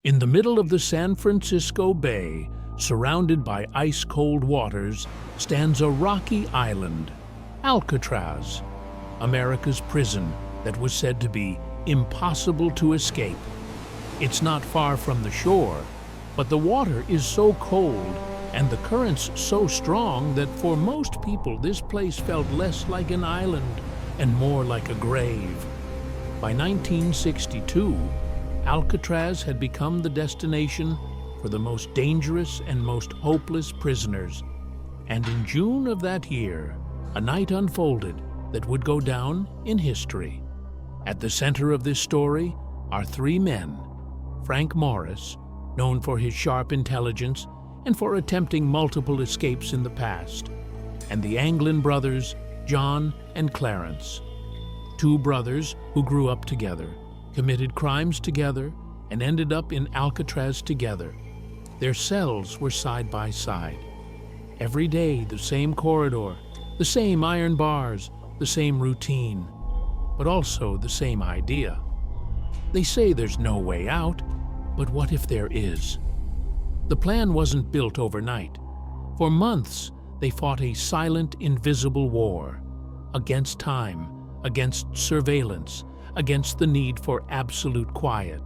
In the middle of the San Francisco Bay, surrounded by ice-cold waters, stands a rocky island, Alcatraz, America's prison that was said to be impossible to escape. It's not far from the shore, but the water is so cold and the currents so strong that for most people this place felt less like an island and more like a grave. By 1962, Alcatraz had become the destination for the most dangerous and most hopeless prisoners. And in June of that year, a night unfolded that would go down in history. At the center of this story are three men: Frank Morris, known for his sharp intelligence and for attempting multiple escapes in the past, and the Anglin brothers, John and Clarence. Two brothers who grew up together, committed crimes together, and ended up in Alcatraz together. Their cells were side by side. Every day the same corridor, the same iron bars, the same routine, but also the same idea. They say there's no way out, but what if there is? The plan wasn't built overnight. For months, they fought a silent, invisible war against time, against surveillance, against the need for absolute quiet.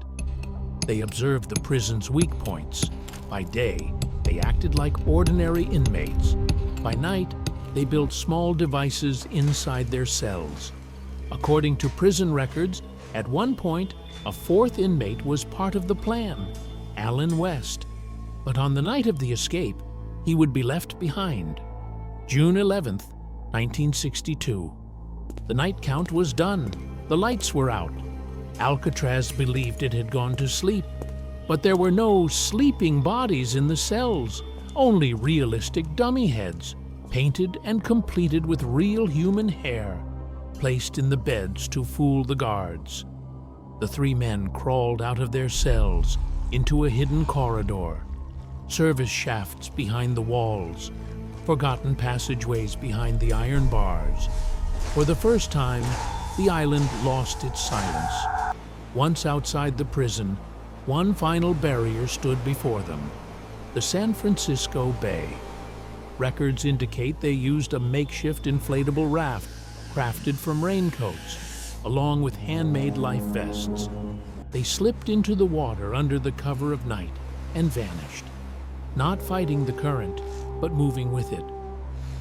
They observed the prison's weak points. By day, they acted like ordinary inmates. By night, they built small devices inside their cells. According to prison records, at one point, a fourth inmate was part of the plan, Alan West. But on the night of the escape, he would be left behind. June 11th, 1962. The night count was done. The lights were out. Alcatraz believed it had gone to sleep. But there were no sleeping bodies in the cells, only realistic dummy heads, painted and completed with real human hair, placed in the beds to fool the guards. The three men crawled out of their cells into a hidden corridor, service shafts behind the walls, forgotten passageways behind the iron bars. For the first time, the island lost its silence. Once outside the prison, one final barrier stood before them: the San Francisco Bay. Records indicate they used a makeshift inflatable raft crafted from raincoats, along with handmade life vests. They slipped into the water under the cover of night and vanished, not fighting the current, but moving with it.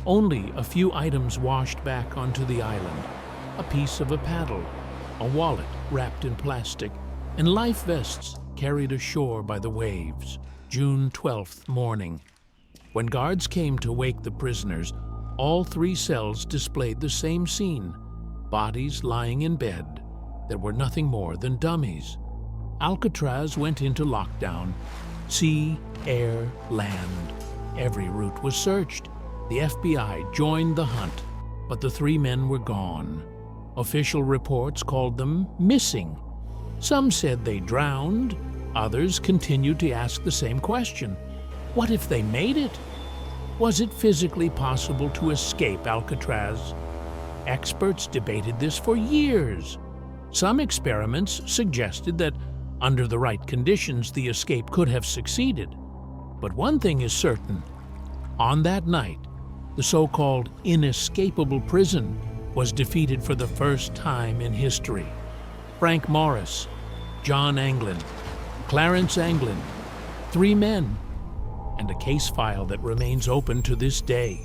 Only a few items washed back onto the island: a piece of a paddle, a wallet wrapped in plastic, and life vests carried ashore by the waves. June 12th morning. When guards came to wake the prisoners, all three cells displayed the same scene: bodies lying in bed that were nothing more than dummies. Alcatraz went into lockdown. Sea, air, land. Every route was searched. The FBI joined the hunt, but the three men were gone. Official reports called them missing. Some said they drowned. Others continued to ask the same question: what if they made it? Was it physically possible to escape Alcatraz? Experts debated this for years. Some experiments suggested that under the right conditions, the escape could have succeeded. But one thing is certain: on that night, the so-called inescapable prison was defeated for the first time in history. Frank Morris, John Anglin, Clarence Anglin, three men, and a case file that remains open to this day.